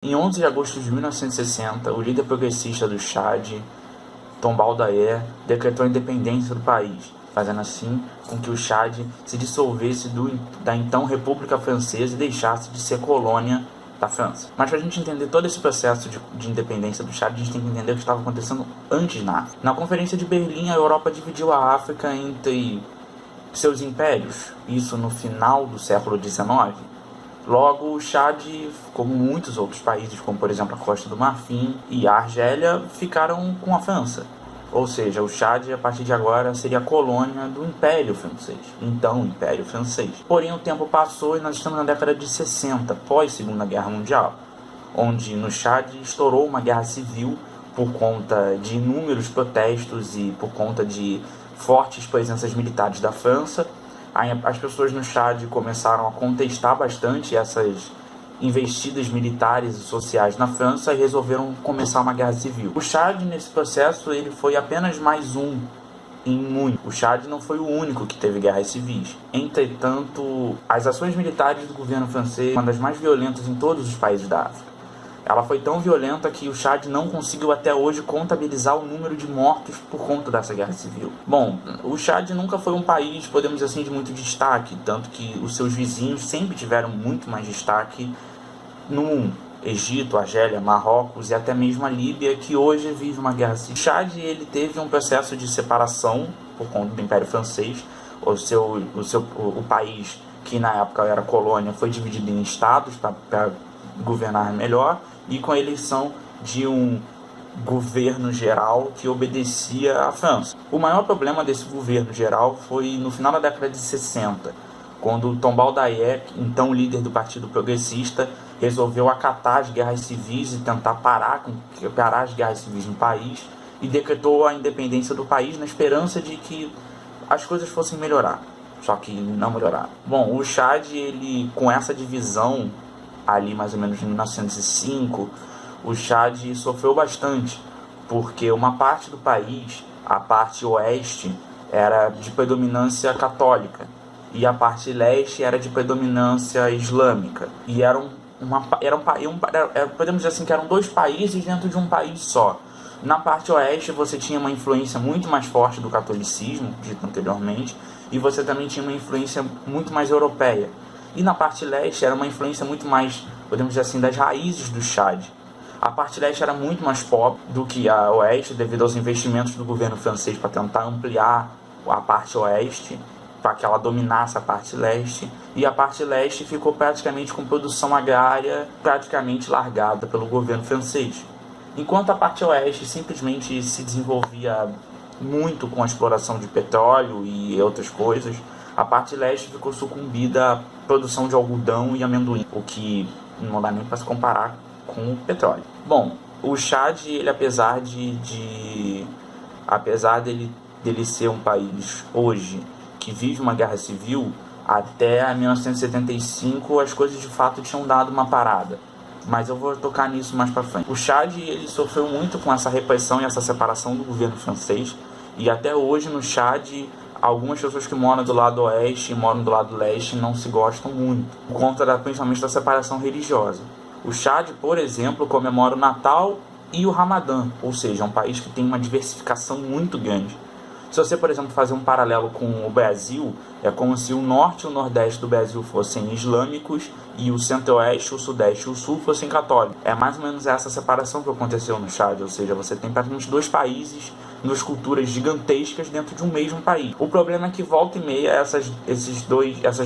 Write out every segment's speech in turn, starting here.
Em 11 de agosto de 1960, o líder progressista do Chad, Tombal Daye, decretou a independência do país, fazendo assim com que o Chad se dissolvesse da então República Francesa e deixasse de ser colônia da França. Mas para a gente entender todo esse processo de independência do Chad, a gente tem que entender o que estava acontecendo antes na África. Na Conferência de Berlim, a Europa dividiu a África entre seus impérios, isso no final do século XIX. Logo, o Chad, como muitos outros países, como por exemplo a Costa do Marfim e a Argélia, ficaram com a França. Ou seja, o Chad, a partir de agora, seria colônia do Império Francês. Então, Império Francês. Porém, o tempo passou e nós estamos na década de 60, pós-Segunda Guerra Mundial, onde no Chad estourou uma guerra civil por conta de inúmeros protestos e por conta de fortes presenças militares da França. As pessoas no Chad começaram a contestar bastante essas investidas militares e sociais na França e resolveram começar uma guerra civil. O Chad, nesse processo, ele foi apenas mais um em muito. O Chad não foi o único que teve guerras civis. Entretanto, as ações militares do governo francês foram uma das mais violentas em todos os países da África. Ela foi tão violenta que o Chad não conseguiu até hoje contabilizar o número de mortos por conta dessa guerra civil. Bom, o Chad nunca foi um país, podemos dizer assim, de muito destaque, tanto que os seus vizinhos sempre tiveram muito mais destaque no mundo. Egito, Argélia, Marrocos e até mesmo a Líbia, que hoje vive uma guerra civil. O Chad, ele teve um processo de separação por conta do Império Francês. O país, que na época era colônia, foi dividido em estados para governar melhor, e com a eleição de um governo geral que obedecia à França. O maior problema desse governo geral foi no final da década de 60, quando Tombal Daye, então líder do Partido Progressista, resolveu acatar as guerras civis e tentar parar as guerras civis no país, e decretou a independência do país na esperança de que as coisas fossem melhorar. Só que não melhoraram. Bom, o Chad, ele, com essa divisão ali mais ou menos em 1905, o Chad sofreu bastante, porque uma parte do país, a parte oeste, era de predominância católica, e a parte leste era de predominância islâmica. E podemos dizer assim que eram dois países dentro de um país só. Na parte oeste você tinha uma influência muito mais forte do catolicismo, dito anteriormente, e você também tinha uma influência muito mais europeia. E na parte leste era uma influência muito mais, podemos dizer assim, das raízes do Chad. A parte leste era muito mais pobre do que a oeste, devido aos investimentos do governo francês para tentar ampliar a parte oeste, para que ela dominasse a parte leste. E a parte leste ficou praticamente com produção agrária praticamente largada pelo governo francês. Enquanto a parte oeste simplesmente se desenvolvia muito com a exploração de petróleo e outras coisas, a parte leste ficou sucumbida à produção de algodão e amendoim, o que não dá nem para se comparar com o petróleo. Bom, o Chad, ele, apesar dele ser um país hoje que vive uma guerra civil, até 1975 as coisas de fato tinham dado uma parada. Mas eu vou tocar nisso mais para frente. O Chad, ele sofreu muito com essa repressão e essa separação do governo francês, e até hoje no Chad algumas pessoas que moram do lado oeste e moram do lado leste não se gostam muito, por conta principalmente da separação religiosa. O Chad, por exemplo, comemora o Natal e o Ramadã, ou seja, é um país que tem uma diversificação muito grande. Se você, por exemplo, fazer um paralelo com o Brasil, é como se o norte e o nordeste do Brasil fossem islâmicos e o centro-oeste, o sudeste e o sul fossem católicos. É mais ou menos essa separação que aconteceu no Chad, ou seja, você tem praticamente dois países, duas culturas gigantescas dentro de um mesmo país. O problema é que volta e meia essas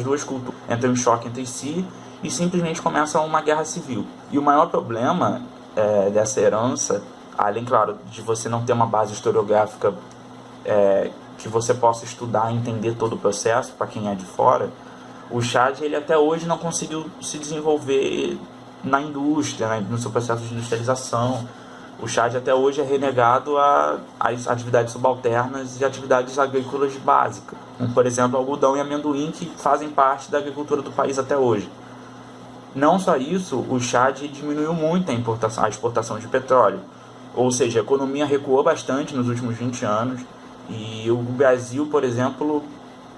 duas culturas entram em choque entre si e simplesmente começa uma guerra civil. E o maior problema dessa herança, além, claro, de você não ter uma base historiográfica que você possa estudar e entender todo o processo, para quem é de fora, o Chad, ele até hoje não conseguiu se desenvolver na indústria, né, no seu processo de industrialização. O Chad até hoje é renegado às atividades subalternas e atividades agrícolas básicas, como, por exemplo, algodão e amendoim, que fazem parte da agricultura do país até hoje. Não só isso, o Chad diminuiu muito a exportação de petróleo, ou seja, a economia recuou bastante nos últimos 20 anos, e o Brasil, por exemplo,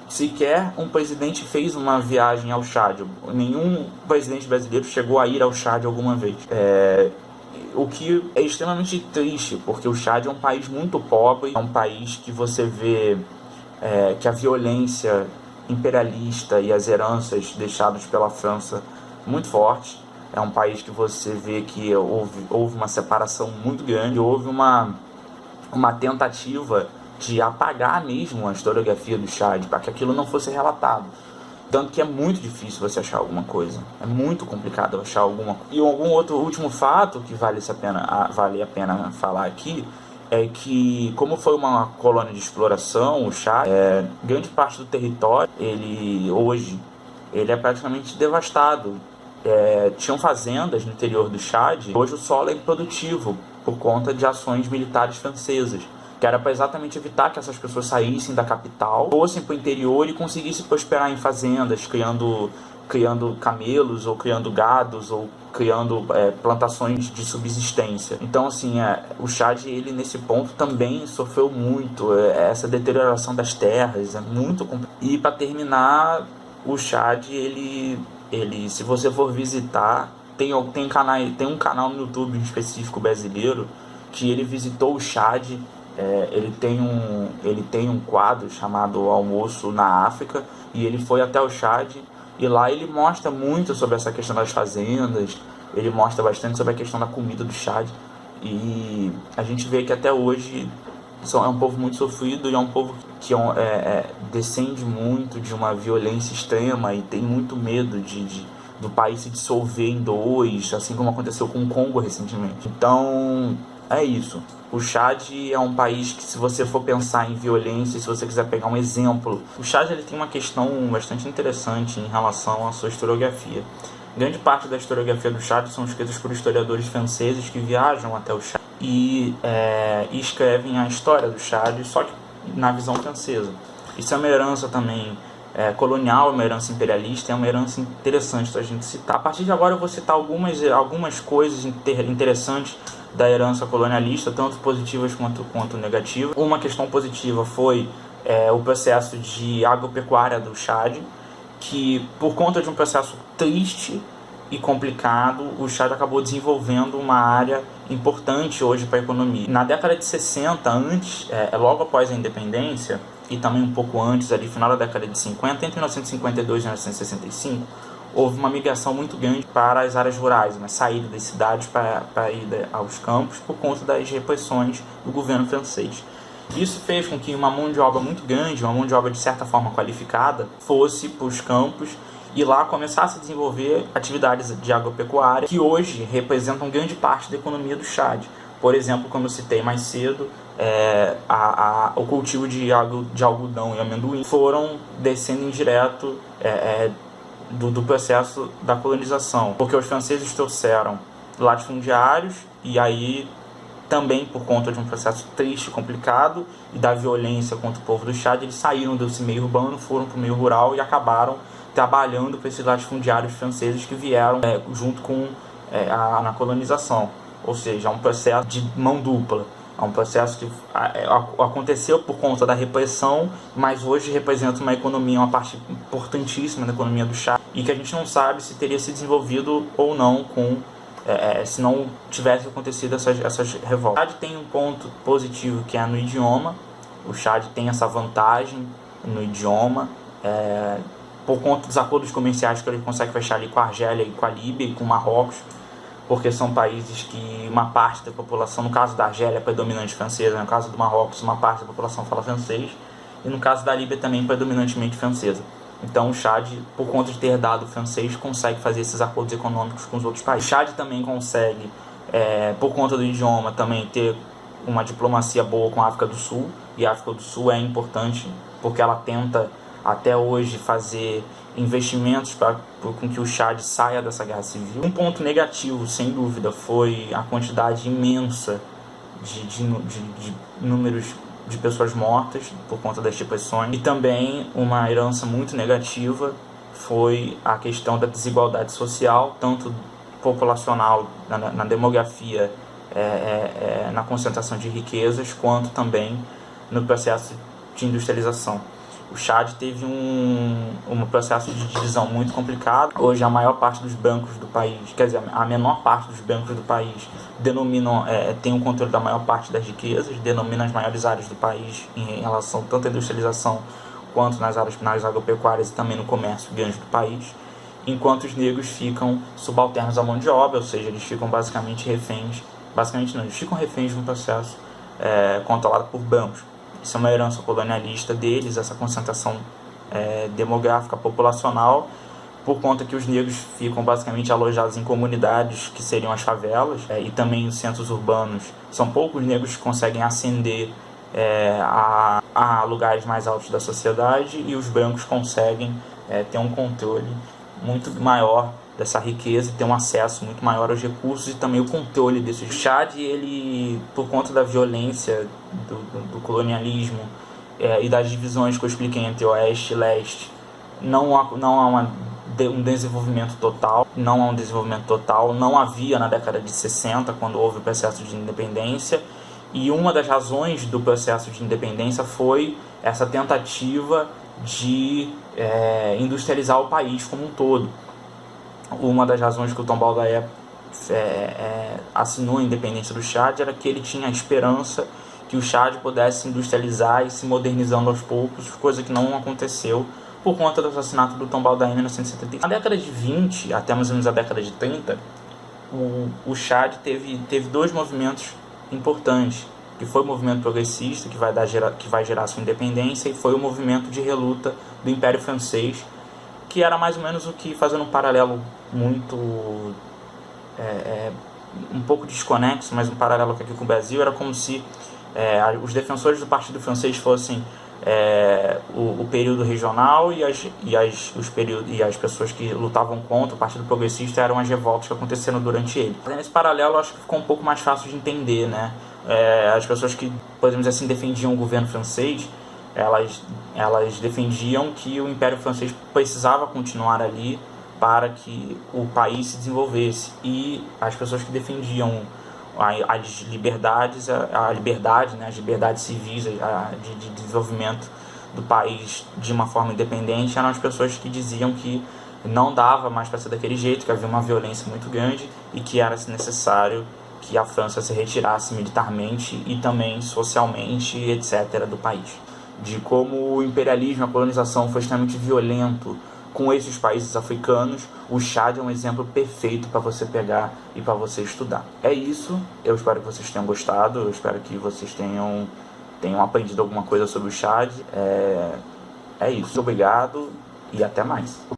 sequer um presidente fez uma viagem ao Chad. Nenhum presidente brasileiro chegou a ir ao Chad alguma vez. O que é extremamente triste, porque o Chad é um país muito pobre, é um país que você vê que a violência imperialista e as heranças deixadas pela França muito fortes. É um país que você vê que houve uma separação muito grande, houve uma tentativa de apagar mesmo a historiografia do Chad, para que aquilo não fosse relatado. Tanto que é muito difícil você achar alguma coisa. É muito complicado achar alguma coisa. E algum outro último fato que vale a pena falar aqui é que, como foi uma colônia de exploração, o Chad, grande parte do território, hoje é praticamente devastado. Tinham fazendas no interior do Chad. Hoje o solo é improdutivo por conta de ações militares francesas, que era para exatamente evitar que essas pessoas saíssem da capital, fossem para o interior e conseguissem prosperar em fazendas, criando camelos, ou criando gados, ou criando plantações de subsistência. Então, assim, o Chad, ele nesse ponto também sofreu muito, essa deterioração das terras, é muito complicado. E para terminar, o Chad, ele, se você for visitar, tem um canal no YouTube específico brasileiro que ele visitou o Chad. Ele tem um quadro chamado Almoço na África, e ele foi até o Chad, e lá ele mostra muito sobre essa questão das fazendas, ele mostra bastante sobre a questão da comida do Chad, e a gente vê que até hoje é um povo muito sofrido, e é um povo que descende muito de uma violência extrema e tem muito medo do país se dissolver em dois, assim como aconteceu com o Congo recentemente. Então, é isso. O Chad é um país que, se você for pensar em violência, se você quiser pegar um exemplo, o Chad, ele tem uma questão bastante interessante em relação à sua historiografia. Grande parte da historiografia do Chad são escritas por historiadores franceses que viajam até o Chad e escrevem a história do Chad, só que na visão francesa. Isso é uma herança também colonial, é uma herança imperialista, é uma herança interessante da gente citar. A partir de agora eu vou citar algumas coisas interessantes da herança colonialista, tanto positivas quanto negativas. Uma questão positiva foi o processo de agropecuária do Chad, que, por conta de um processo triste e complicado, o Chad acabou desenvolvendo uma área importante hoje para a economia. Na década de 60, logo após a independência, e também um pouco antes, ali final da década de 50, entre 1952 e 1965, houve uma migração muito grande para as áreas rurais, uma saída das cidades para ir aos campos por conta das repressões do governo francês. Isso fez com que uma mão de obra muito grande, uma mão de obra de certa forma qualificada, fosse para os campos e lá começasse a desenvolver atividades de agropecuária que hoje representam grande parte da economia do Chad. Por exemplo, como eu citei mais cedo, o cultivo de algodão e amendoim foram descendo direto do processo da colonização, porque os franceses trouxeram latifundiários, e aí também por conta de um processo triste, complicado, e da violência contra o povo do Chad, eles saíram desse meio urbano, foram para o meio rural e acabaram trabalhando para esses latifundiários franceses que vieram junto com na colonização. Ou seja, é um processo de mão dupla. É um processo que aconteceu por conta da repressão, mas hoje representa uma economia, uma parte importantíssima da economia do Chad, e que a gente não sabe se teria se desenvolvido ou não se não tivesse acontecido essas revoltas. O Chad tem um ponto positivo, que é no idioma. O Chad tem essa vantagem no idioma, por conta dos acordos comerciais que ele consegue fechar ali com a Argélia e com a Líbia e com o Marrocos, porque são países que uma parte da população, no caso da Argélia, é predominante francesa, no caso do Marrocos, uma parte da população fala francês, e no caso da Líbia também predominantemente francesa. Então o Chad, por conta de ter herdado o francês, consegue fazer esses acordos econômicos com os outros países. O Chad também consegue, por conta do idioma, também ter uma diplomacia boa com a África do Sul, e a África do Sul é importante porque ela tenta até hoje fazer investimentos com que o Chad saia dessa guerra civil. Um ponto negativo, sem dúvida, foi a quantidade imensa de números de pessoas mortas por conta das repressões. E também uma herança muito negativa foi a questão da desigualdade social, tanto populacional, na demografia, na concentração de riquezas, quanto também no processo de industrialização. O Chad teve um processo de divisão muito complicado. Hoje a maior parte dos bancos do país, quer dizer, a menor parte dos bancos do país tem o controle da maior parte das riquezas, denominam as maiores áreas do país em relação tanto à industrialização quanto nas agropecuárias e também no comércio grande do país, enquanto os negros ficam subalternos à mão de obra, ou seja, eles ficam basicamente reféns, eles ficam reféns de um processo controlado por bancos. Isso é uma herança colonialista deles, essa concentração demográfica, populacional, por conta que os negros ficam basicamente alojados em comunidades que seriam as favelas e também os centros urbanos. São poucos negros que conseguem ascender a lugares mais altos da sociedade, e os brancos conseguem ter um controle muito maior dessa riqueza, ter um acesso muito maior aos recursos e também o controle desses. O Chad, ele, por conta da violência do colonialismo e das divisões que eu expliquei entre oeste e leste, não há um desenvolvimento total, não havia na década de 60, quando houve o processo de independência, e uma das razões do processo de independência foi essa tentativa de industrializar o país como um todo. Uma das razões que o Tom Baldaié assinou a independência do Chad era que ele tinha a esperança que o Chad pudesse industrializar e se modernizando aos poucos, coisa que não aconteceu por conta do assassinato do Tom Baldaié em 1975. Na década de 20, até mais ou menos a década de 30, o Chad teve dois movimentos importantes, que foi o movimento progressista, que vai gerar sua independência, e foi o movimento de reluta do Império Francês, que era mais ou menos o que, fazendo um paralelo muito um pouco desconexo, mas um paralelo aqui com o Brasil, era como se os defensores do Partido Francês fossem o período regional, e as pessoas que lutavam contra o Partido Progressista eram as revoltas que aconteceram durante ele. Nesse paralelo, acho que ficou um pouco mais fácil de entender, né? As pessoas que, podemos dizer assim, defendiam o governo francês, elas defendiam que o Império Francês precisava continuar ali para que o país se desenvolvesse, e as pessoas que defendiam as liberdades, né, as liberdades civis, de desenvolvimento do país de uma forma independente, eram as pessoas que diziam que não dava mais para ser daquele jeito, que havia uma violência muito grande e que era necessário que a França se retirasse militarmente e também socialmente, etc., do país. De como o imperialismo, a colonização foi extremamente violento com esses países africanos, o Chad é um exemplo perfeito para você pegar e para você estudar. É isso, eu espero que vocês tenham gostado, eu espero que vocês tenham aprendido alguma coisa sobre o Chad. É isso, obrigado e até mais.